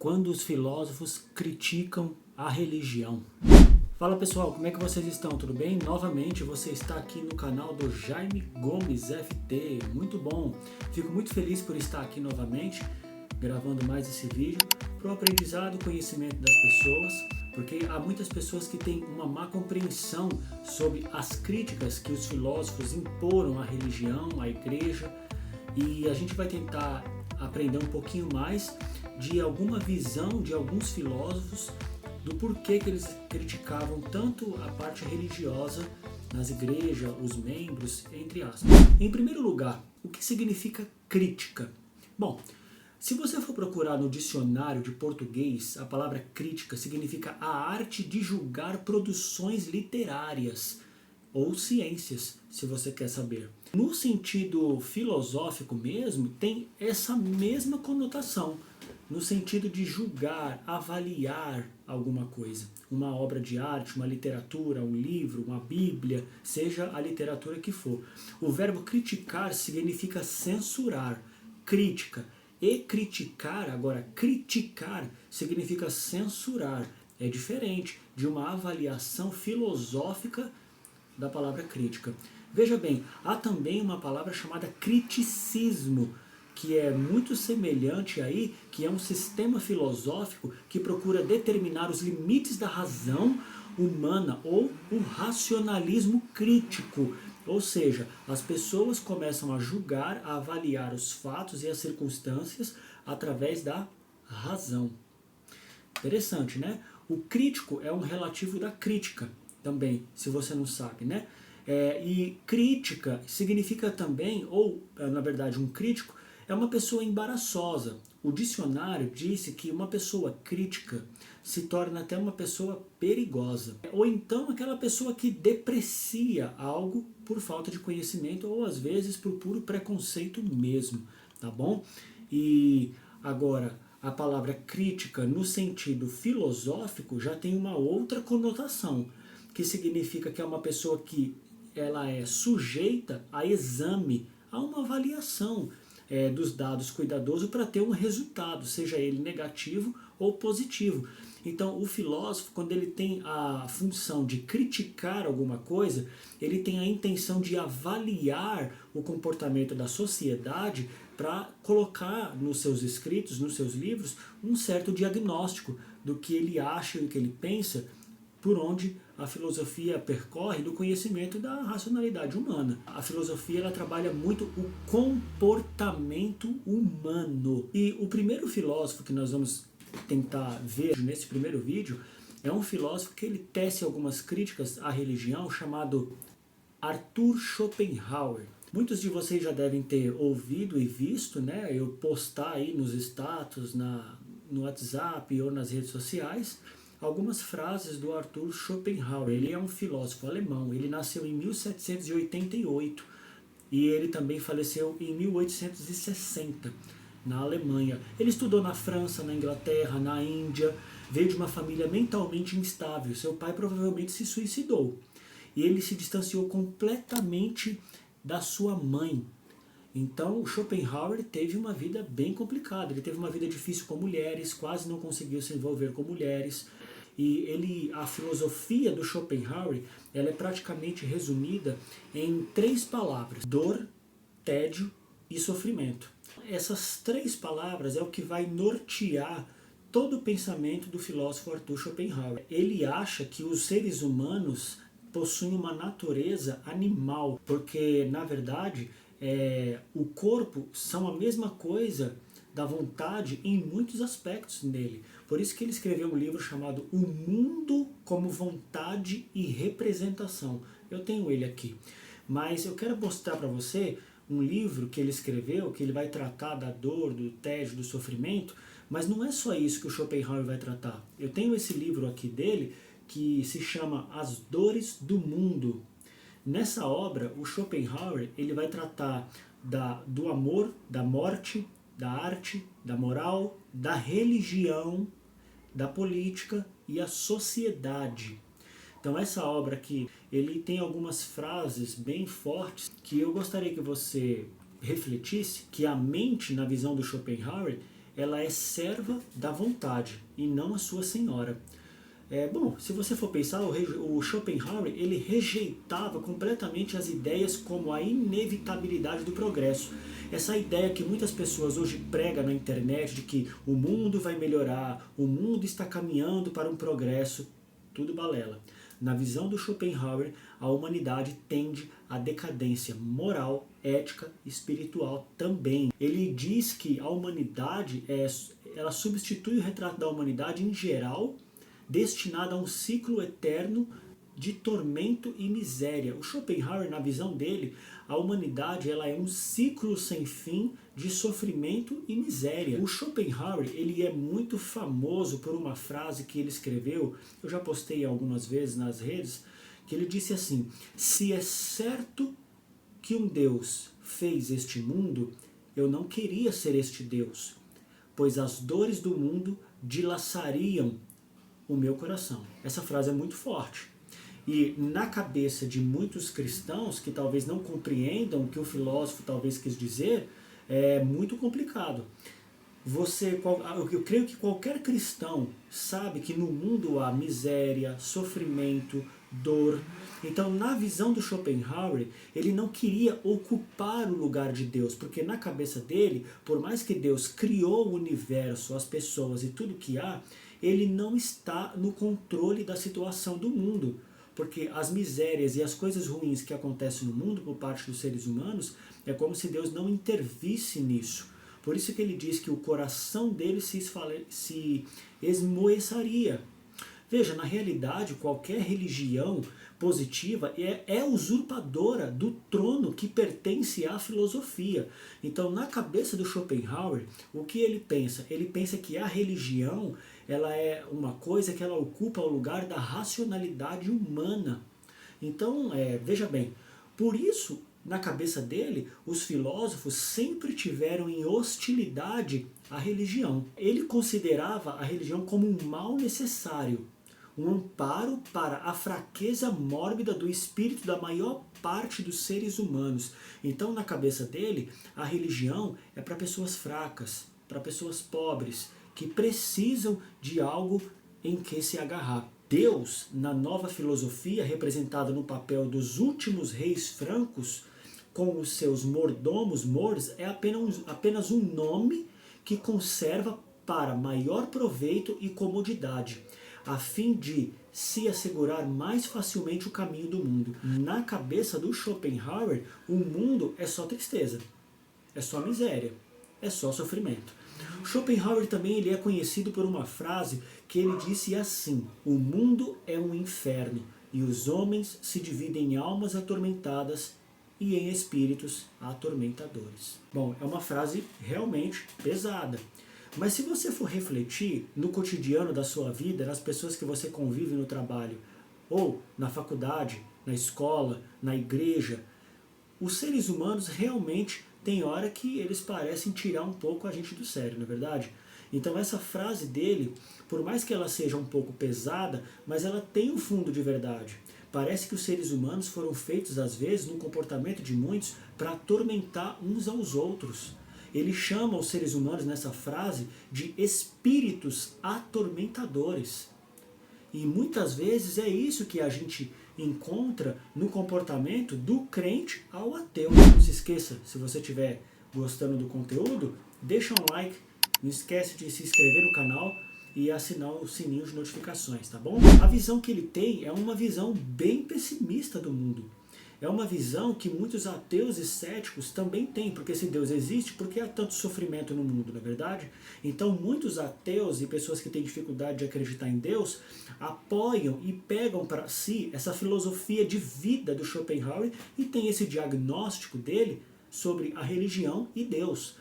quando os filósofos criticam a religião. Fala pessoal, como é que vocês estão? Tudo bem? Novamente você está aqui no canal do Jaime Gomes FT, muito bom! Fico muito feliz por estar aqui novamente, gravando mais esse vídeo, para o aprendizado e conhecimento das pessoas, porque há muitas pessoas que têm uma má compreensão sobre as críticas que os filósofos imporam à religião, à igreja, e a gente vai tentar aprender um pouquinho mais de alguma visão de alguns filósofos do porquê que eles criticavam tanto a parte religiosa nas igrejas, os membros, entre aspas. Em primeiro lugar, o que significa crítica? Bom, se você for procurar no dicionário de português, a palavra crítica significa a arte de julgar produções literárias ou ciências, se você quer saber. No sentido filosófico mesmo, tem essa mesma conotação, no sentido de julgar, avaliar alguma coisa. Uma obra de arte, uma literatura, um livro, uma bíblia, seja a literatura que for. O verbo criticar significa censurar, crítica. E criticar, agora criticar, significa censurar. É diferente de uma avaliação filosófica da palavra crítica. Veja bem, há também uma palavra chamada criticismo, que é muito semelhante aí, que é um sistema filosófico que procura determinar os limites da razão humana ou o racionalismo crítico. Ou seja, as pessoas começam a julgar, a avaliar os fatos e as circunstâncias através da razão. Interessante, né? O crítico é um relativo da crítica também, se você não sabe, né? E crítica significa também, ou na verdade um crítico, é uma pessoa embaraçosa. O dicionário disse que uma pessoa crítica se torna até uma pessoa perigosa. Ou então aquela pessoa que deprecia algo por falta de conhecimento ou às vezes por puro preconceito mesmo, tá bom? E agora, a palavra crítica no sentido filosófico já tem uma outra conotação, que significa que é uma pessoa que ela é sujeita a exame, a uma avaliação dos dados cuidadoso para ter um resultado, seja ele negativo ou positivo. Então o filósofo, quando ele tem a função de criticar alguma coisa, ele tem a intenção de avaliar o comportamento da sociedade para colocar nos seus escritos, nos seus livros, um certo diagnóstico do que ele acha e o que ele pensa, por onde a filosofia percorre do conhecimento da racionalidade humana. A filosofia ela trabalha muito o comportamento humano. E o primeiro filósofo que nós vamos tentar ver nesse primeiro vídeo é um filósofo que ele tece algumas críticas à religião, chamado Arthur Schopenhauer. Muitos de vocês já devem ter ouvido e visto, né, eu postar aí nos status, no WhatsApp ou nas redes sociais, algumas frases do Arthur Schopenhauer. Ele é um filósofo alemão, ele nasceu em 1788 e ele também faleceu em 1860 na Alemanha. Ele estudou na França, na Inglaterra, na Índia, veio de uma família mentalmente instável. Seu pai provavelmente se suicidou e ele se distanciou completamente da sua mãe. Então o Schopenhauer teve uma vida bem complicada, ele teve uma vida difícil com mulheres, quase não conseguiu se envolver com mulheres. E a filosofia do Schopenhauer ela é praticamente resumida em 3 palavras: dor, tédio e sofrimento. Essas 3 palavras é o que vai nortear todo o pensamento do filósofo Arthur Schopenhauer. Ele acha que os seres humanos possuem uma natureza animal, porque na verdade o corpo são a mesma coisa da vontade em muitos aspectos nele. Por isso que ele escreveu um livro chamado O Mundo como Vontade e Representação. Eu tenho ele aqui. Mas eu quero mostrar para você um livro que ele escreveu, que ele vai tratar da dor, do tédio, do sofrimento, mas não é só isso que o Schopenhauer vai tratar. Eu tenho esse livro aqui dele que se chama As Dores do Mundo. Nessa obra, o Schopenhauer ele vai tratar do amor, da morte, da arte, da moral, da religião, da política e a sociedade. Então essa obra aqui, ele tem algumas frases bem fortes que eu gostaria que você refletisse, que a mente, na visão do Schopenhauer, ela é serva da vontade e não a sua senhora. Bom, se você for pensar, o Schopenhauer ele rejeitava completamente as ideias como a inevitabilidade do progresso. Essa ideia que muitas pessoas hoje pregam na internet de que o mundo vai melhorar, o mundo está caminhando para um progresso, tudo balela. Na visão do Schopenhauer, a humanidade tende à decadência moral, ética e espiritual também. Ele diz que a humanidade, ela substitui o retrato da humanidade em geral, destinada a um ciclo eterno de tormento e miséria. O Schopenhauer, na visão dele, a humanidade ela é um ciclo sem fim de sofrimento e miséria. O Schopenhauer ele é muito famoso por uma frase que ele escreveu, eu já postei algumas vezes nas redes, que ele disse assim: se é certo que um Deus fez este mundo, eu não queria ser este Deus, pois as dores do mundo dilaçariam o meu coração. Essa frase é muito forte. E na cabeça de muitos cristãos que talvez não compreendam o que o filósofo talvez quis dizer, é muito complicado. Eu creio que qualquer cristão sabe que no mundo há miséria, sofrimento, dor. Então, na visão do Schopenhauer, ele não queria ocupar o lugar de Deus, porque na cabeça dele, por mais que Deus criou o universo, as pessoas e tudo que há, ele não está no controle da situação do mundo. Porque as misérias e as coisas ruins que acontecem no mundo por parte dos seres humanos, é como se Deus não intervisse nisso. Por isso que ele diz que o coração dele se esmoeçaria. Veja, na realidade, qualquer religião positiva é usurpadora do trono que pertence à filosofia. Então, na cabeça do Schopenhauer, o que ele pensa? Ele pensa que a religião ela é uma coisa que ela ocupa o lugar da racionalidade humana. Então, veja bem, por isso, na cabeça dele, os filósofos sempre tiveram em hostilidade à religião. Ele considerava a religião como um mal necessário, um amparo para a fraqueza mórbida do espírito da maior parte dos seres humanos. Então, na cabeça dele, a religião é para pessoas fracas, para pessoas pobres, que precisam de algo em que se agarrar. Deus, na nova filosofia, representada no papel dos últimos reis francos, com os seus mordomos mores, é apenas um nome que conserva para maior proveito e comodidade, a fim de se assegurar mais facilmente o caminho do mundo. Na cabeça do Schopenhauer, o mundo é só tristeza, é só miséria, é só sofrimento. Schopenhauer também ele é conhecido por uma frase que ele disse assim: o mundo é um inferno e os homens se dividem em almas atormentadas e em espíritos atormentadores. Bom, é uma frase realmente pesada. Mas se você for refletir no cotidiano da sua vida, nas pessoas que você convive no trabalho, ou na faculdade, na escola, na igreja, os seres humanos realmente tem hora que eles parecem tirar um pouco a gente do sério, não é verdade? Então essa frase dele, por mais que ela seja um pouco pesada, mas ela tem um fundo de verdade. Parece que os seres humanos foram feitos, às vezes, no comportamento de muitos, para atormentar uns aos outros. Ele chama os seres humanos, nessa frase, de espíritos atormentadores. E muitas vezes é isso que a gente encontra no comportamento do crente ao ateu. Não se esqueça, se você estiver gostando do conteúdo, deixa um like, não esquece de se inscrever no canal e assinar o sininho de notificações, tá bom? A visão que ele tem é uma visão bem pessimista do mundo. É uma visão que muitos ateus e céticos também têm, porque se Deus existe, por que há tanto sofrimento no mundo, não é verdade? Então muitos ateus e pessoas que têm dificuldade de acreditar em Deus apoiam e pegam para si essa filosofia de vida do Schopenhauer e tem esse diagnóstico dele sobre a religião e Deus.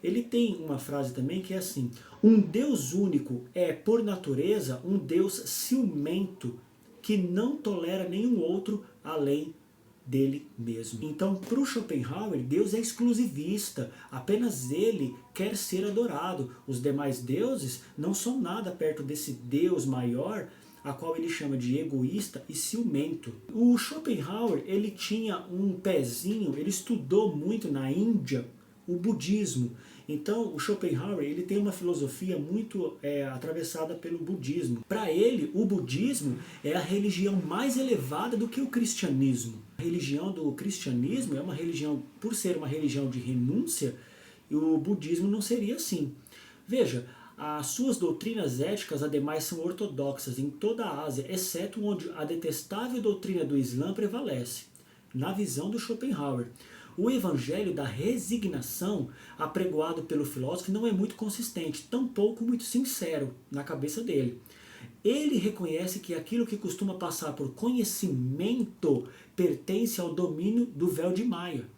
Ele tem uma frase também que é assim: um Deus único é, por natureza, um Deus ciumento que não tolera nenhum outro além dele mesmo. Então, para o Schopenhauer, Deus é exclusivista, apenas ele quer ser adorado. Os demais deuses não são nada perto desse Deus maior, a qual ele chama de egoísta e ciumento. O Schopenhauer, ele tinha um pezinho, ele estudou muito na Índia o budismo, Então, o Schopenhauer ele tem uma filosofia muito atravessada pelo budismo. Para ele, o budismo é a religião mais elevada do que o cristianismo. A religião do cristianismo é uma religião, por ser uma religião de renúncia, e o budismo não seria assim. Veja, as suas doutrinas éticas, ademais, são ortodoxas em toda a Ásia, exceto onde a detestável doutrina do Islã prevalece, na visão do Schopenhauer. O evangelho da resignação, apregoado pelo filósofo, não é muito consistente, tampouco muito sincero na cabeça dele. Ele reconhece que aquilo que costuma passar por conhecimento pertence ao domínio do véu de Maia.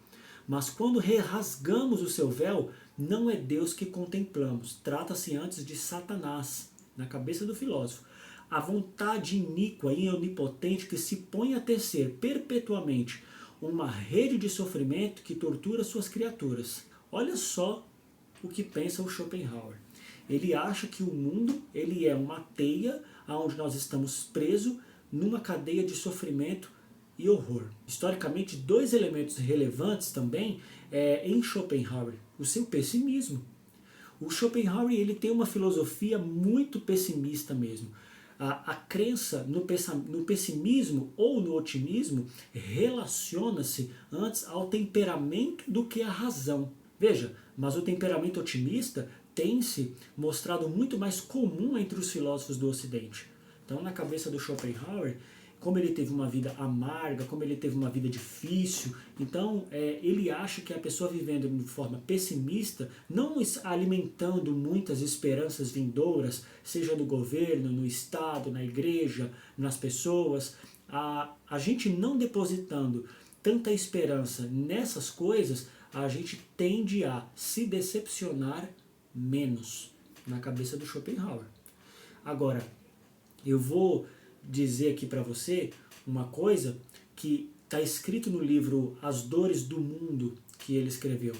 Mas quando rasgamos o seu véu, não é Deus que contemplamos. Trata-se antes de Satanás, na cabeça do filósofo. A vontade iníqua e onipotente que se põe a tecer perpetuamente uma rede de sofrimento que tortura suas criaturas. Olha só o que pensa o Schopenhauer. Ele acha que o mundo ele é uma teia onde nós estamos presos numa cadeia de sofrimento e horror. Historicamente, dois elementos relevantes também em Schopenhauer, o seu pessimismo. O Schopenhauer ele tem uma filosofia muito pessimista mesmo. A crença no pessimismo ou no otimismo relaciona-se antes ao temperamento do que à razão. Veja, mas o temperamento otimista tem se mostrado muito mais comum entre os filósofos do Ocidente. Então, na cabeça do Schopenhauer, como ele teve uma vida amarga, como ele teve uma vida difícil, então ele acha que a pessoa vivendo de forma pessimista, não alimentando muitas esperanças vindouras, seja no governo, no Estado, na igreja, nas pessoas, a gente não depositando tanta esperança nessas coisas, a gente tende a se decepcionar menos, na cabeça do Schopenhauer. Agora, eu vou dizer aqui para você uma coisa que está escrito no livro As Dores do Mundo, que ele escreveu.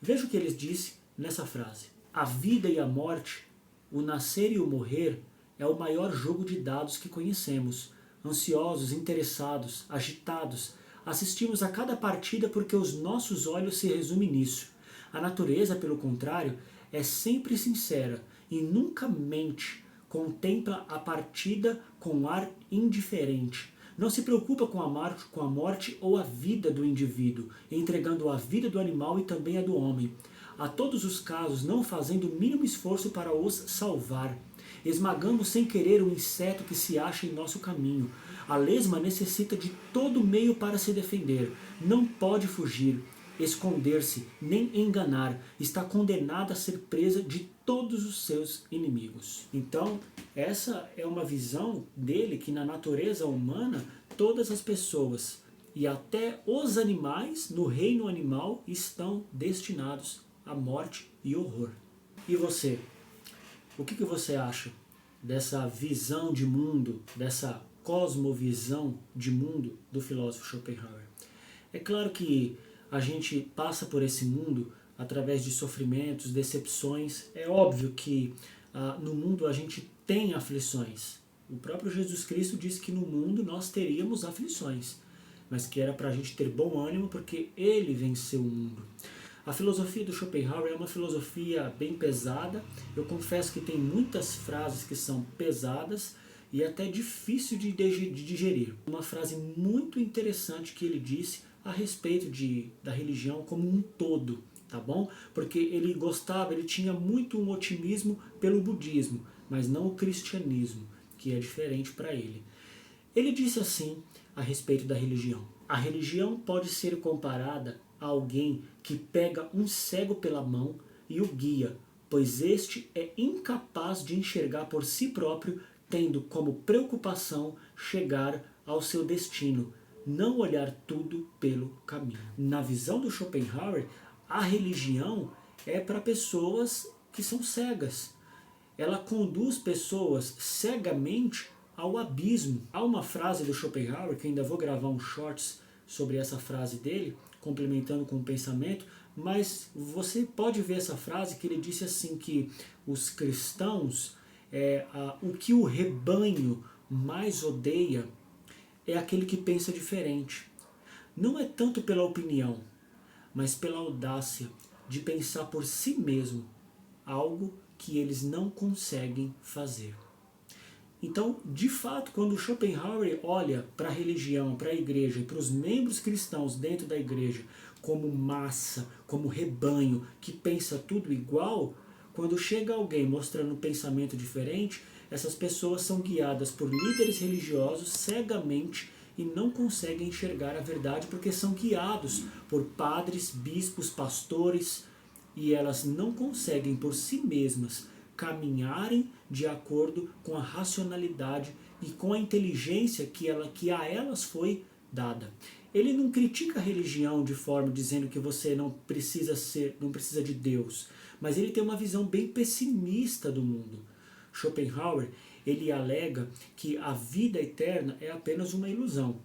Veja o que ele disse nessa frase. A vida e a morte, o nascer e o morrer, é o maior jogo de dados que conhecemos. Ansiosos, interessados, agitados, assistimos a cada partida porque os nossos olhos se resumem nisso. A natureza, pelo contrário, é sempre sincera e nunca mente. Contempla a partida com ar indiferente. Não se preocupa com a morte ou a vida do indivíduo, entregando a vida do animal e também a do homem. A todos os casos, não fazendo o mínimo esforço para os salvar. Esmagamos sem querer o inseto que se acha em nosso caminho. A lesma necessita de todo meio para se defender. Não pode fugir, esconder-se, nem enganar. Está condenada a ser presa de todos os seus inimigos. Então, essa é uma visão dele que na natureza humana, todas as pessoas e até os animais no reino animal estão destinados à morte e horror. E você? O que você acha dessa visão de mundo, dessa cosmovisão de mundo do filósofo Schopenhauer? É claro que a gente passa por esse mundo através de sofrimentos, decepções. É óbvio que no mundo a gente tem aflições. O próprio Jesus Cristo disse que no mundo nós teríamos aflições, mas que era para a gente ter bom ânimo porque ele venceu o mundo. A filosofia do Schopenhauer é uma filosofia bem pesada. Eu confesso que tem muitas frases que são pesadas e até difícil de digerir. Uma frase muito interessante que ele disse a respeito da religião como um todo, tá bom? Porque ele tinha muito um otimismo pelo budismo, mas não o cristianismo, que é diferente para ele. Ele disse assim a respeito da religião: a religião pode ser comparada a alguém que pega um cego pela mão e o guia, pois este é incapaz de enxergar por si próprio, tendo como preocupação chegar ao seu destino, não olhar tudo pelo caminho. Na visão do Schopenhauer, a religião é para pessoas que são cegas. Ela conduz pessoas cegamente ao abismo. Há uma frase do Schopenhauer, que ainda vou gravar um shorts sobre essa frase dele, complementando com o pensamento, mas você pode ver essa frase que ele disse assim, que os cristãos, o que o rebanho mais odeia é aquele que pensa diferente. Não é tanto pela opinião, mas pela audácia de pensar por si mesmo algo que eles não conseguem fazer. Então, de fato, quando Schopenhauer olha para a religião, para a igreja e para os membros cristãos dentro da igreja como massa, como rebanho, que pensa tudo igual, quando chega alguém mostrando um pensamento diferente, essas pessoas são guiadas por líderes religiosos cegamente e não conseguem enxergar a verdade porque são guiados por padres, bispos, pastores, e elas não conseguem por si mesmas caminharem de acordo com a racionalidade e com a inteligência que a elas foi dada. Ele não critica a religião de forma dizendo que você não precisa de Deus, mas ele tem uma visão bem pessimista do mundo. Schopenhauer, ele alega que a vida eterna é apenas uma ilusão.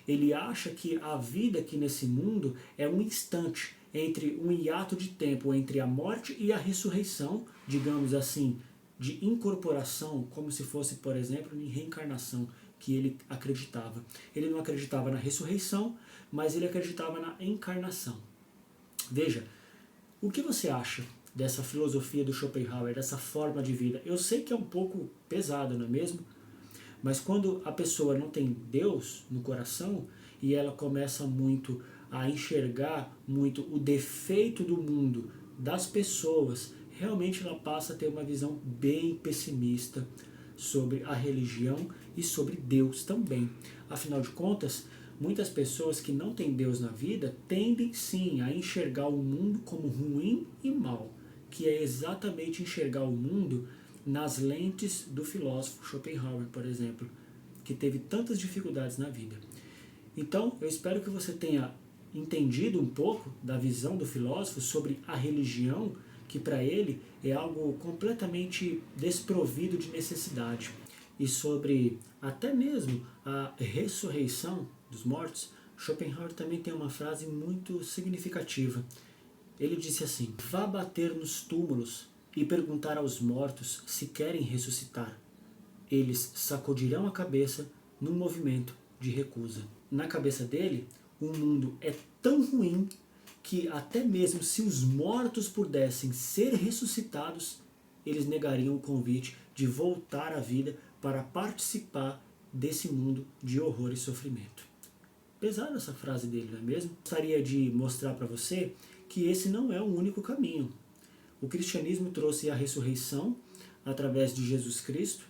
Ele acha que a vida aqui nesse mundo é um instante, entre um hiato de tempo entre a morte e a ressurreição, digamos assim, de incorporação, como se fosse, por exemplo, em reencarnação, que ele acreditava. Ele não acreditava na ressurreição, mas ele acreditava na encarnação. Veja, o que você acha dessa filosofia do Schopenhauer, dessa forma de vida? Eu sei que é um pouco pesado, não é mesmo? Mas quando a pessoa não tem Deus no coração e ela começa muito a enxergar muito o defeito do mundo, das pessoas, realmente ela passa a ter uma visão bem pessimista sobre a religião e sobre Deus também. Afinal de contas, muitas pessoas que não têm Deus na vida tendem sim a enxergar o mundo como ruim e mal, que é exatamente enxergar o mundo nas lentes do filósofo Schopenhauer, por exemplo, que teve tantas dificuldades na vida. Então, eu espero que você tenha entendido um pouco da visão do filósofo sobre a religião, que para ele é algo completamente desprovido de necessidade, e sobre até mesmo a ressurreição dos mortos. Schopenhauer também tem uma frase muito significativa. Ele disse assim: vá bater nos túmulos e perguntar aos mortos se querem ressuscitar. Eles sacudirão a cabeça num movimento de recusa. Na cabeça dele, o mundo é tão ruim que até mesmo se os mortos pudessem ser ressuscitados, eles negariam o convite de voltar à vida para participar desse mundo de horror e sofrimento. Pesada essa frase dele, não é mesmo? Gostaria de mostrar para você que esse não é o único caminho. O cristianismo trouxe a ressurreição através de Jesus Cristo,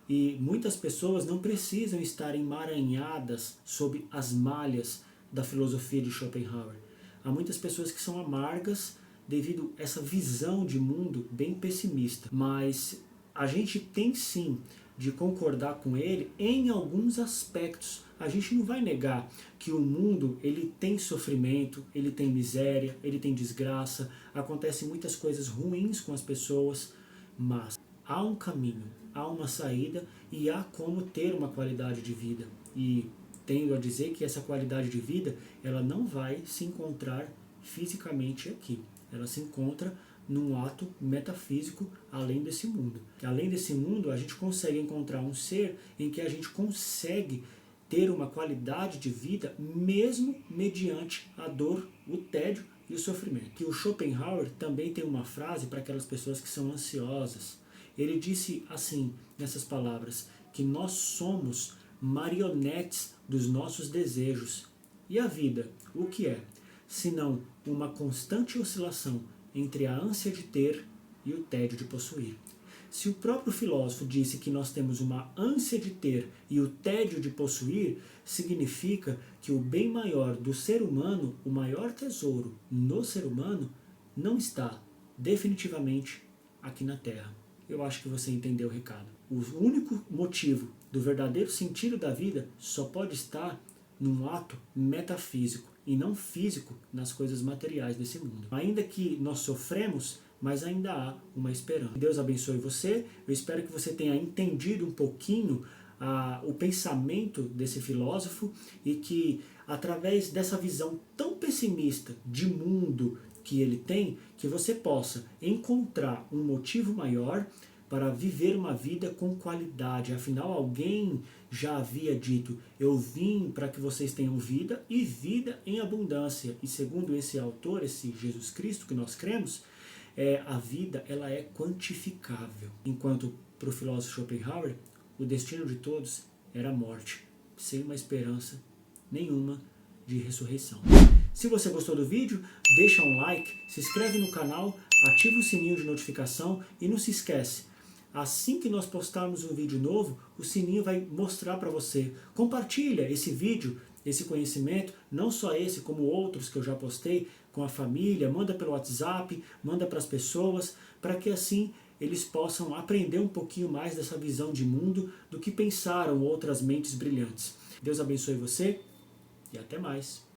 e muitas pessoas não precisam estar emaranhadas sob as malhas da filosofia de Schopenhauer. Há muitas pessoas que são amargas devido a essa visão de mundo bem pessimista, mas a gente tem sim de concordar com ele em alguns aspectos. A gente não vai negar que o mundo ele tem sofrimento, ele tem miséria, ele tem desgraça, acontecem muitas coisas ruins com as pessoas, mas há um caminho, há uma saída e há como ter uma qualidade de vida. E tendo a dizer que essa qualidade de vida ela não vai se encontrar fisicamente aqui. Ela se encontra num ato metafísico além desse mundo. Além desse mundo, a gente consegue encontrar um ser em que a gente consegue ter uma qualidade de vida mesmo mediante a dor, o tédio e o sofrimento. E o Schopenhauer também tem uma frase para aquelas pessoas que são ansiosas. Ele disse assim, nessas palavras, que nós somos marionetes dos nossos desejos. E a vida, o que é? Senão uma constante oscilação entre a ânsia de ter e o tédio de possuir. Se o próprio filósofo disse que nós temos uma ânsia de ter e o tédio de possuir, significa que o bem maior do ser humano, o maior tesouro no ser humano, não está definitivamente aqui na Terra. Eu acho que você entendeu o recado. O único motivo do verdadeiro sentido da vida só pode estar num ato metafísico e não físico nas coisas materiais desse mundo. Ainda que nós sofremos, mas ainda há uma esperança. Deus abençoe você. Eu espero que você tenha entendido um pouquinho o pensamento desse filósofo e que, através dessa visão tão pessimista de mundo que ele tem, que você possa encontrar um motivo maior para viver uma vida com qualidade. Afinal, alguém já havia dito: eu vim para que vocês tenham vida e vida em abundância. E segundo esse autor, esse Jesus Cristo que nós cremos, a vida ela é quantificável. Enquanto para o filósofo Schopenhauer, o destino de todos era a morte, sem uma esperança nenhuma de ressurreição. Se você gostou do vídeo, deixa um like, se inscreve no canal, ativa o sininho de notificação e não se esquece, assim que nós postarmos um vídeo novo, o sininho vai mostrar para você. Compartilha esse vídeo, esse conhecimento, não só esse, como outros que eu já postei, com a família, manda pelo WhatsApp, manda para as pessoas, para que assim eles possam aprender um pouquinho mais dessa visão de mundo do que pensaram outras mentes brilhantes. Deus abençoe você e até mais.